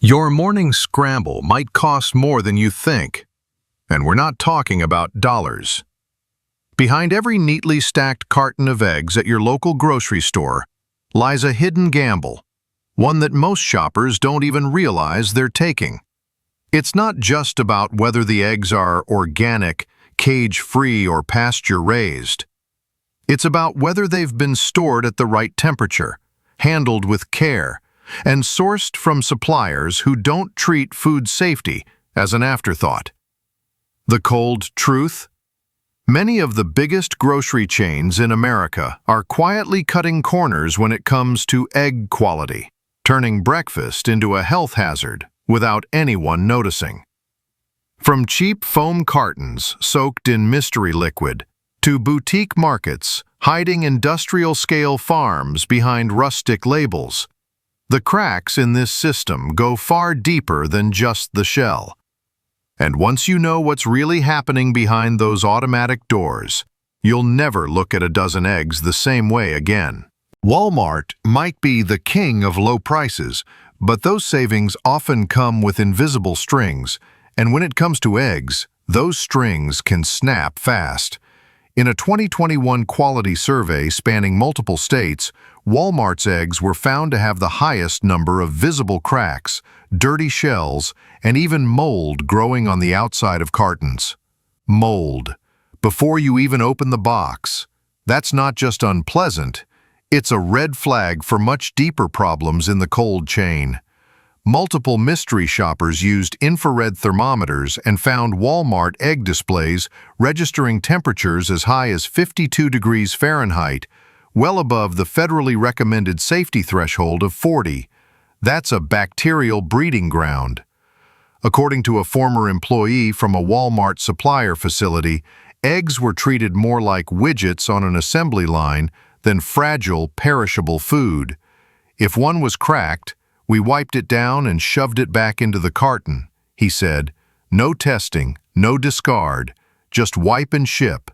Your morning scramble might cost more than you think, and we're not talking about dollars. Behind every neatly stacked carton of eggs at your local grocery store lies a hidden gamble, one that most shoppers don't even realize they're taking. It's not just about whether the eggs are organic, cage-free, or pasture-raised. It's about whether they've been stored at the right temperature, handled with care, and sourced from suppliers who don't treat food safety as an afterthought. The cold truth? Many of the biggest grocery chains in America are quietly cutting corners when it comes to egg quality, turning breakfast into a health hazard without anyone noticing. From cheap foam cartons soaked in mystery liquid to boutique markets hiding industrial-scale farms behind rustic labels, the cracks in this system go far deeper than just the shell. And once you know what's really happening behind those automatic doors, you'll never look at a dozen eggs the same way again. Walmart might be the king of low prices, but those savings often come with invisible strings, and when it comes to eggs, those strings can snap fast. In a 2021 quality survey spanning multiple states, Walmart's eggs were found to have the highest number of visible cracks, dirty shells, and even mold growing on the outside of cartons. Mold. Before you even open the box. That's not just unpleasant, it's a red flag for much deeper problems in the cold chain. Multiple mystery shoppers used infrared thermometers and found Walmart egg displays registering temperatures as high as 52 degrees Fahrenheit, well above the federally recommended safety threshold of 40. That's a bacterial breeding ground. According to a former employee from a Walmart supplier facility, eggs were treated more like widgets on an assembly line than fragile, perishable food. If one was cracked, we wiped it down and shoved it back into the carton, he said. No testing, no discard, just wipe and ship.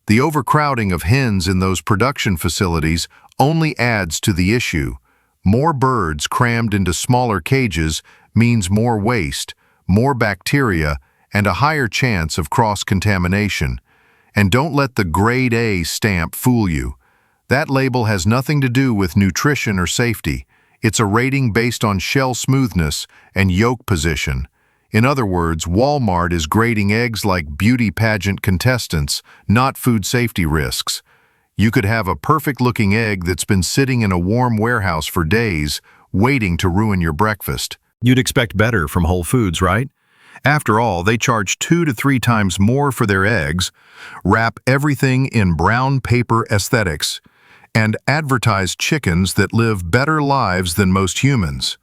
The overcrowding of hens in those production facilities only adds to the issue. More birds crammed into smaller cages means more waste, more bacteria, and a higher chance of cross-contamination. And don't let the grade A stamp fool you. That label has nothing to do with nutrition or safety. It's a rating based on shell smoothness and yolk position. In other words, Walmart is grading eggs like beauty pageant contestants, not food safety risks. You could have a perfect-looking egg that's been sitting in a warm warehouse for days, waiting to ruin your breakfast. You'd expect better from Whole Foods, right? After all, they charge 2 to 3 times more for their eggs, wrap everything in brown paper aesthetics, and advertise chickens that live better lives than most humans.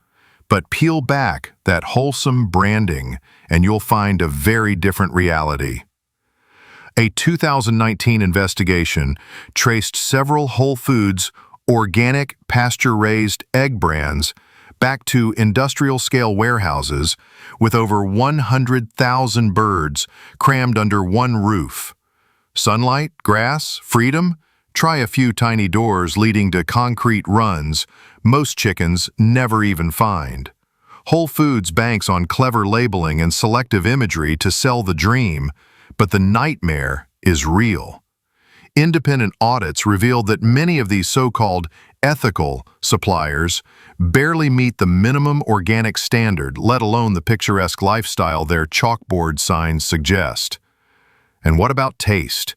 But peel back that wholesome branding, and you'll find a very different reality. A 2019 investigation traced several Whole Foods organic pasture-raised egg brands back to industrial-scale warehouses with over 100,000 birds crammed under one roof. Sunlight, grass, freedom? Try a few tiny doors leading to concrete runs most chickens never even find. Whole Foods banks on clever labeling and selective imagery to sell the dream, but the nightmare is real. Independent audits revealed that many of these so-called ethical suppliers barely meet the minimum organic standard, let alone the picturesque lifestyle their chalkboard signs suggest. And what about taste?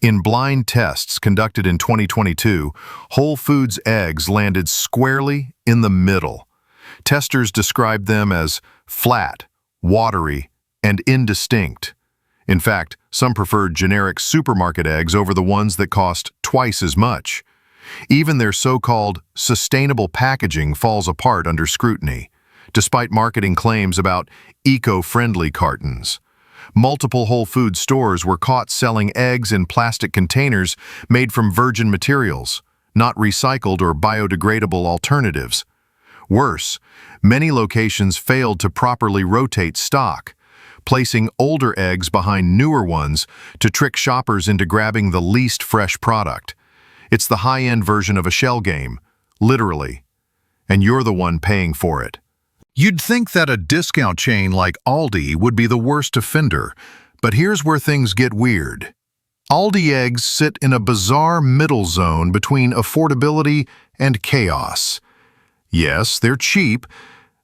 In blind tests conducted in 2022, Whole Foods eggs landed squarely in the middle. Testers described them as flat, watery, and indistinct. In fact, some preferred generic supermarket eggs over the ones that cost twice as much. Even their so-called sustainable packaging falls apart under scrutiny, despite marketing claims about eco-friendly cartons. Multiple Whole Foods stores were caught selling eggs in plastic containers made from virgin materials, not recycled or biodegradable alternatives. Worse, many locations failed to properly rotate stock, placing older eggs behind newer ones to trick shoppers into grabbing the least fresh product. It's the high-end version of a shell game, literally, and you're the one paying for it. You'd think that a discount chain like Aldi would be the worst offender, but here's where things get weird. Aldi eggs sit in a bizarre middle zone between affordability and chaos. Yes, they're cheap,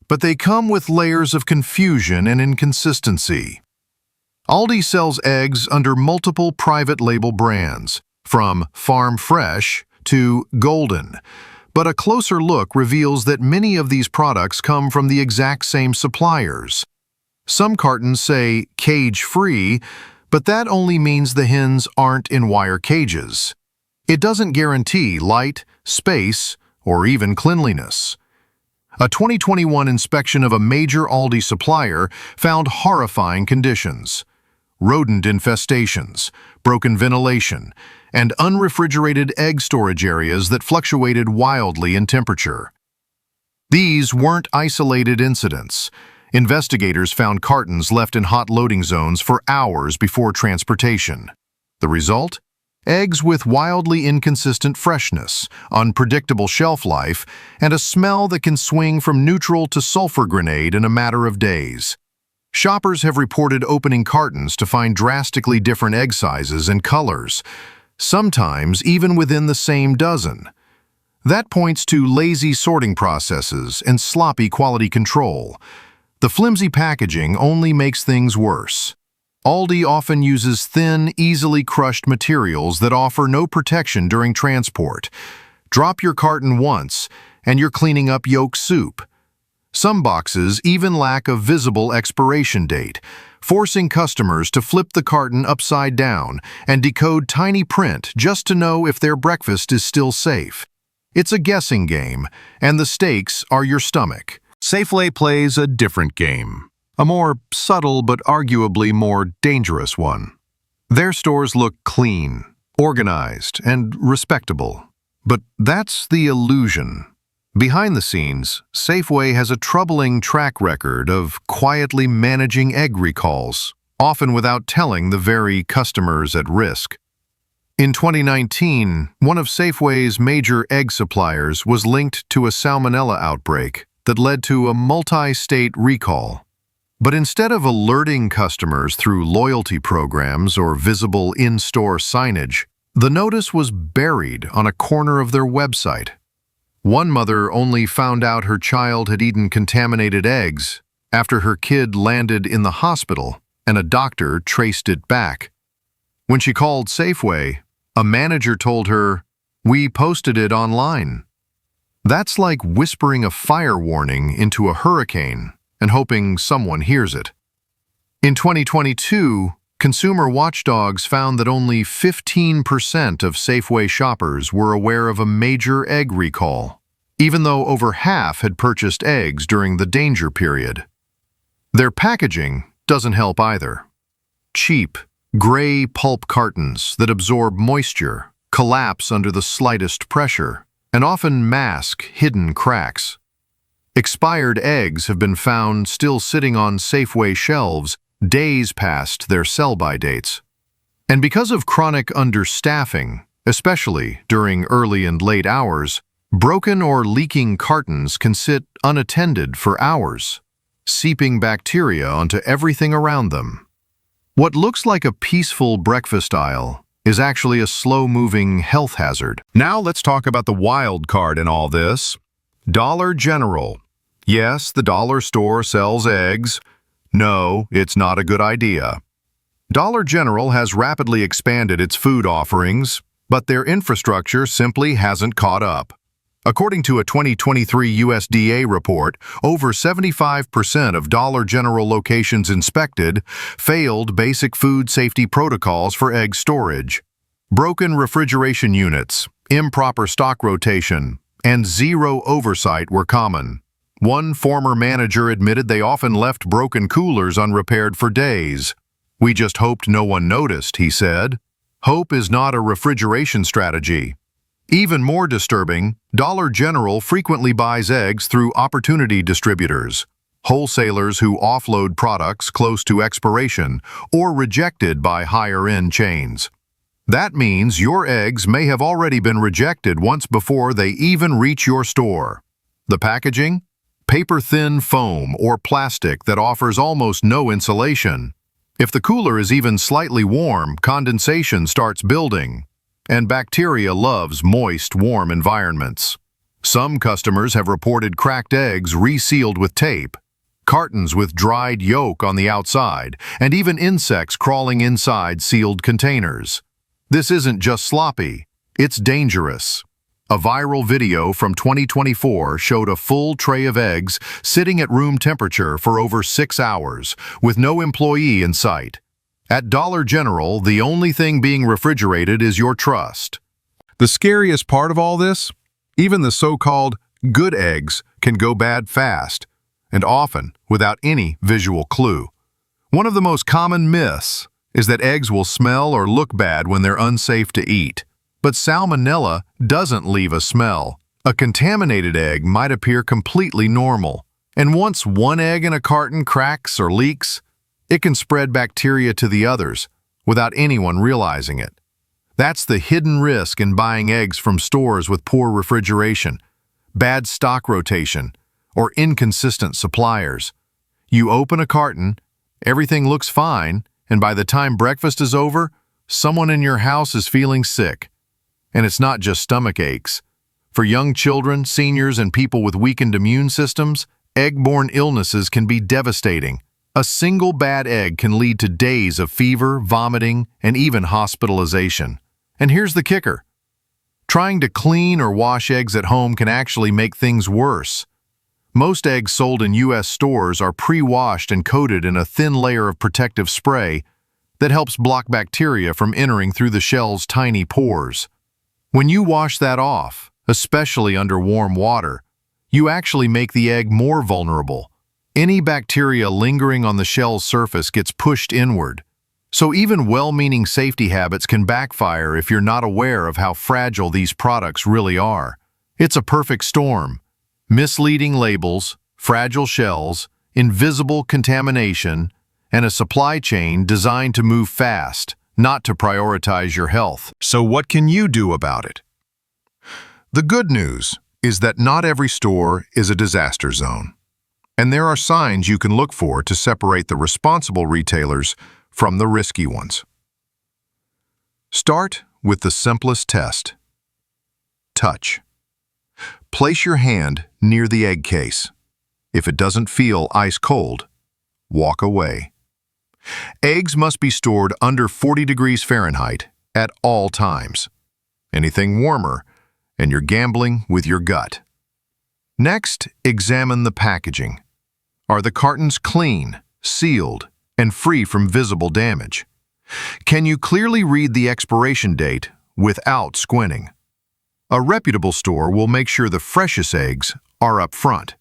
but they come with layers of confusion and inconsistency. Aldi sells eggs under multiple private label brands, from Farm Fresh to Golden, but a closer look reveals that many of these products come from the exact same suppliers. Some cartons say cage-free, but that only means the hens aren't in wire cages. It doesn't guarantee light, space, or even cleanliness. A 2021 inspection of a major Aldi supplier found horrifying conditions: rodent infestations, broken ventilation, and unrefrigerated egg storage areas that fluctuated wildly in temperature. These weren't isolated incidents. Investigators found cartons left in hot loading zones for hours before transportation. The result? Eggs with wildly inconsistent freshness, unpredictable shelf life, and a smell that can swing from neutral to sulfur grenade in a matter of days. Shoppers have reported opening cartons to find drastically different egg sizes and colors, sometimes even within the same dozen. That points to lazy sorting processes and sloppy quality control. The flimsy packaging only makes things worse. Aldi often uses thin, easily crushed materials that offer no protection during transport. Drop your carton once, and you're cleaning up yolk soup. Some boxes even lack a visible expiration date, forcing customers to flip the carton upside down and decode tiny print just to know if their breakfast is still safe. It's a guessing game, and the stakes are your stomach. Safeway plays a different game, a more subtle but arguably more dangerous one. Their stores look clean, organized, and respectable. But that's the illusion. Behind the scenes, Safeway has a troubling track record of quietly managing egg recalls, often without telling the very customers at risk. In 2019, one of Safeway's major egg suppliers was linked to a salmonella outbreak that led to a multi-state recall. But instead of alerting customers through loyalty programs or visible in-store signage, the notice was buried on a corner of their website. One mother only found out her child had eaten contaminated eggs after her kid landed in the hospital and a doctor traced it back. When she called Safeway, a manager told her, "We posted it online." That's like whispering a fire warning into a hurricane and hoping someone hears it. In 2022, consumer watchdogs found that only 15% of Safeway shoppers were aware of a major egg recall, even though over half had purchased eggs during the danger period. Their packaging doesn't help either. Cheap, gray pulp cartons that absorb moisture, collapse under the slightest pressure, and often mask hidden cracks. Expired eggs have been found still sitting on Safeway shelves days past their sell-by dates. And because of chronic understaffing, especially during early and late hours, broken or leaking cartons can sit unattended for hours, seeping bacteria onto everything around them. What looks like a peaceful breakfast aisle is actually a slow-moving health hazard. Now let's talk about the wild card in all this. Dollar General. Yes, the dollar store sells eggs. No, it's not a good idea. Dollar General has rapidly expanded its food offerings, but their infrastructure simply hasn't caught up. According to a 2023 USDA report, over 75% of Dollar General locations inspected failed basic food safety protocols for egg storage. Broken refrigeration units, improper stock rotation, and zero oversight were common. One former manager admitted they often left broken coolers unrepaired for days. "We just hoped no one noticed," he said. Hope is not a refrigeration strategy. Even more disturbing, Dollar General frequently buys eggs through opportunity distributors, wholesalers who offload products close to expiration or rejected by higher-end chains. That means your eggs may have already been rejected once before they even reach your store. The packaging? paper-thin foam or plastic that offers almost no insulation. If the cooler is even slightly warm, condensation starts building, and bacteria loves moist, warm environments. Some customers have reported cracked eggs resealed with tape, cartons with dried yolk on the outside, and even insects crawling inside sealed containers. This isn't just sloppy, it's dangerous. A viral video from 2024 showed a full tray of eggs sitting at room temperature for over 6 hours, with no employee in sight. At Dollar General, the only thing being refrigerated is your trust. The scariest part of all this? Even the so-called good eggs can go bad fast, and often without any visual clue. One of the most common myths is that eggs will smell or look bad when they're unsafe to eat. But salmonella doesn't leave a smell. A contaminated egg might appear completely normal, and once one egg in a carton cracks or leaks, it can spread bacteria to the others without anyone realizing it. That's the hidden risk in buying eggs from stores with poor refrigeration, bad stock rotation, or inconsistent suppliers. You open a carton, everything looks fine, and by the time breakfast is over, someone in your house is feeling sick. And it's not just stomach aches. For young children, seniors, and people with weakened immune systems, egg-borne illnesses can be devastating. A single bad egg can lead to days of fever, vomiting, and even hospitalization. And here's the kicker. Trying to clean or wash eggs at home can actually make things worse. Most eggs sold in U.S. stores are pre-washed and coated in a thin layer of protective spray that helps block bacteria from entering through the shell's tiny pores. When you wash that off, especially under warm water, you actually make the egg more vulnerable. Any bacteria lingering on the shell's surface gets pushed inward. So even well-meaning safety habits can backfire if you're not aware of how fragile these products really are. It's a perfect storm. Misleading labels, fragile shells, invisible contamination, and a supply chain designed to move fast, not to prioritize your health. So what can you do about it? The good news is that not every store is a disaster zone, and there are signs you can look for to separate the responsible retailers from the risky ones. Start with the simplest test. Touch. Place your hand near the egg case. If it doesn't feel ice cold, walk away. Eggs must be stored under 40 degrees Fahrenheit at all times. Anything warmer, and you're gambling with your gut. Next, examine the packaging. Are the cartons clean, sealed, and free from visible damage? Can you clearly read the expiration date without squinting? A reputable store will make sure the freshest eggs are up front,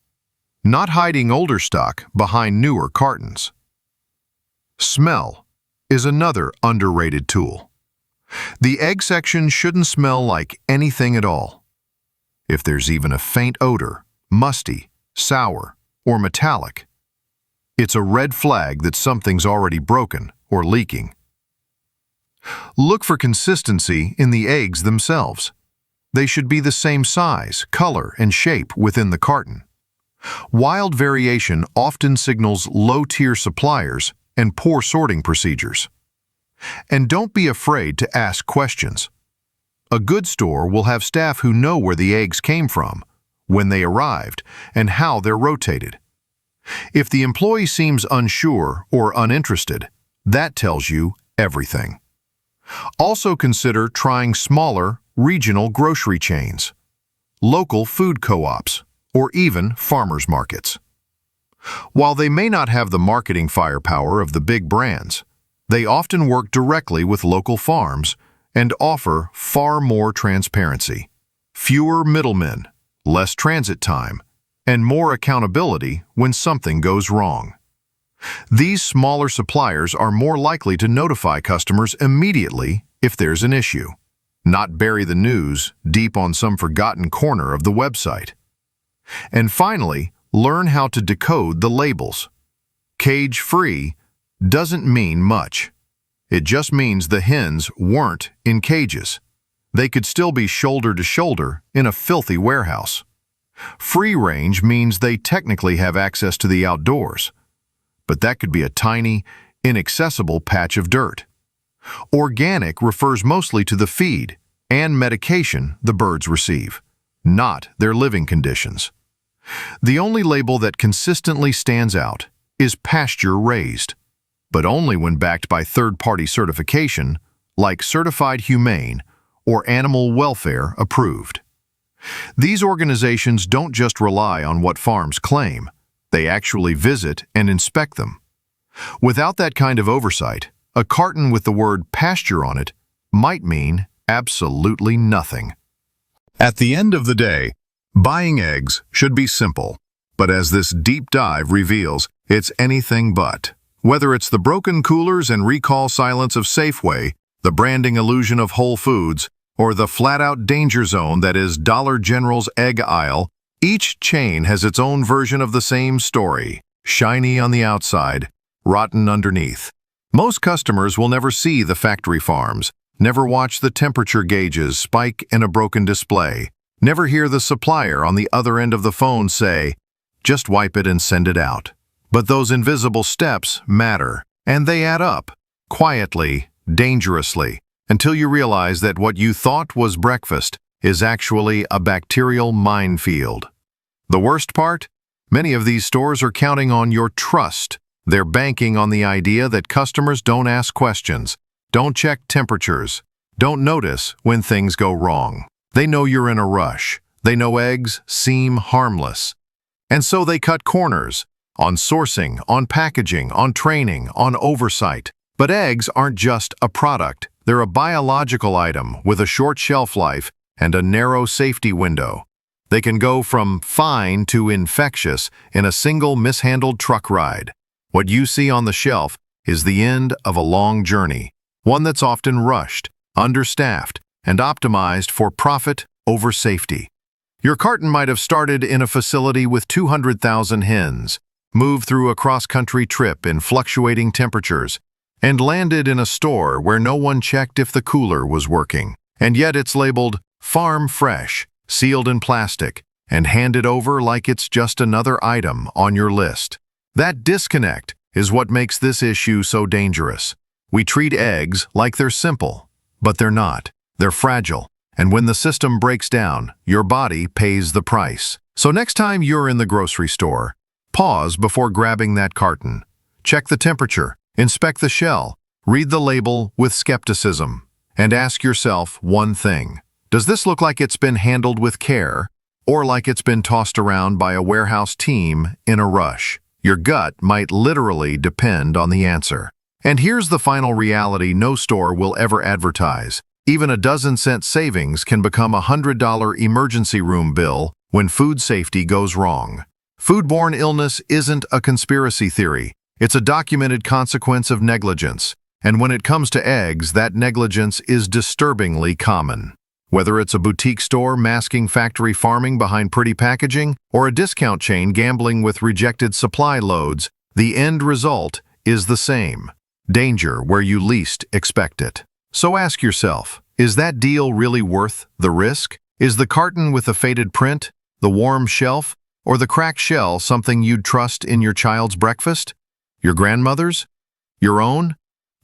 not hiding older stock behind newer cartons. Smell is another underrated tool. The egg section shouldn't smell like anything at all. If there's even a faint odor, musty, sour, or metallic, it's a red flag that something's already broken or leaking. Look for consistency in the eggs themselves. They should be the same size, color, and shape within the carton. Wild variation often signals low-tier suppliers and poor sorting procedures. And don't be afraid to ask questions. A good store will have staff who know where the eggs came from, when they arrived, and how they're rotated. If the employee seems unsure or uninterested, that tells you everything. Also consider trying smaller, regional grocery chains, local food co-ops, or even farmers markets. While they may not have the marketing firepower of the big brands, they often work directly with local farms and offer far more transparency, fewer middlemen, less transit time, and more accountability when something goes wrong. These smaller suppliers are more likely to notify customers immediately if there's an issue, not bury the news deep on some forgotten corner of the website. And finally, learn how to decode the labels. Cage-free doesn't mean much. It just means the hens weren't in cages. They could still be shoulder to shoulder in a filthy warehouse. Free range means they technically have access to the outdoors, but that could be a tiny, inaccessible patch of dirt. Organic refers mostly to the feed and medication the birds receive, not their living conditions. The only label that consistently stands out is pasture-raised, but only when backed by third-party certification like Certified Humane or Animal Welfare Approved. These organizations don't just rely on what farms claim, they actually visit and inspect them. Without that kind of oversight, a carton with the word pasture on it might mean absolutely nothing. At the end of the day, buying eggs should be simple, but as this deep dive reveals, it's anything but. Whether it's the broken coolers and recall silence of Safeway, the branding illusion of Whole Foods, or the flat-out danger zone that is Dollar General's egg aisle, each chain has its own version of the same story, shiny on the outside, rotten underneath. Most customers will never see the factory farms, never watch the temperature gauges spike in a broken display, never hear the supplier on the other end of the phone say, "Just wipe it and send it out." But those invisible steps matter, and they add up, quietly, dangerously, until you realize that what you thought was breakfast is actually a bacterial minefield. The worst part? Many of these stores are counting on your trust. They're banking on the idea that customers don't ask questions, don't check temperatures, don't notice when things go wrong. They know you're in a rush. They know eggs seem harmless. And so they cut corners on sourcing, on packaging, on training, on oversight. But eggs aren't just a product. They're a biological item with a short shelf life and a narrow safety window. They can go from fine to infectious in a single mishandled truck ride. What you see on the shelf is the end of a long journey, one that's often rushed, understaffed, and optimized for profit over safety. Your carton might have started in a facility with 200,000 hens, moved through a cross-country trip in fluctuating temperatures, and landed in a store where no one checked if the cooler was working. And yet it's labeled farm fresh, sealed in plastic, and handed over like it's just another item on your list. That disconnect is what makes this issue so dangerous. We treat eggs like they're simple, but they're not. They're fragile, and when the system breaks down, your body pays the price. So next time you're in the grocery store, pause before grabbing that carton. Check the temperature, inspect the shell, read the label with skepticism, and ask yourself one thing. Does this look like it's been handled with care, or like it's been tossed around by a warehouse team in a rush? Your gut might literally depend on the answer. And here's the final reality no store will ever advertise. Even a dozen-cent savings can become a $100 emergency room bill when food safety goes wrong. Foodborne illness isn't a conspiracy theory. It's a documented consequence of negligence. And when it comes to eggs, that negligence is disturbingly common. Whether it's a boutique store masking factory farming behind pretty packaging, or a discount chain gambling with rejected supply loads, the end result is the same. Danger where you least expect it. So ask yourself, is that deal really worth the risk? Is the carton with the faded print, the warm shelf, or the cracked shell something you'd trust in your child's breakfast? Your grandmother's? Your own?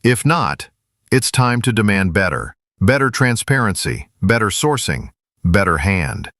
If not, it's time to demand better. Better transparency, better sourcing, better hand.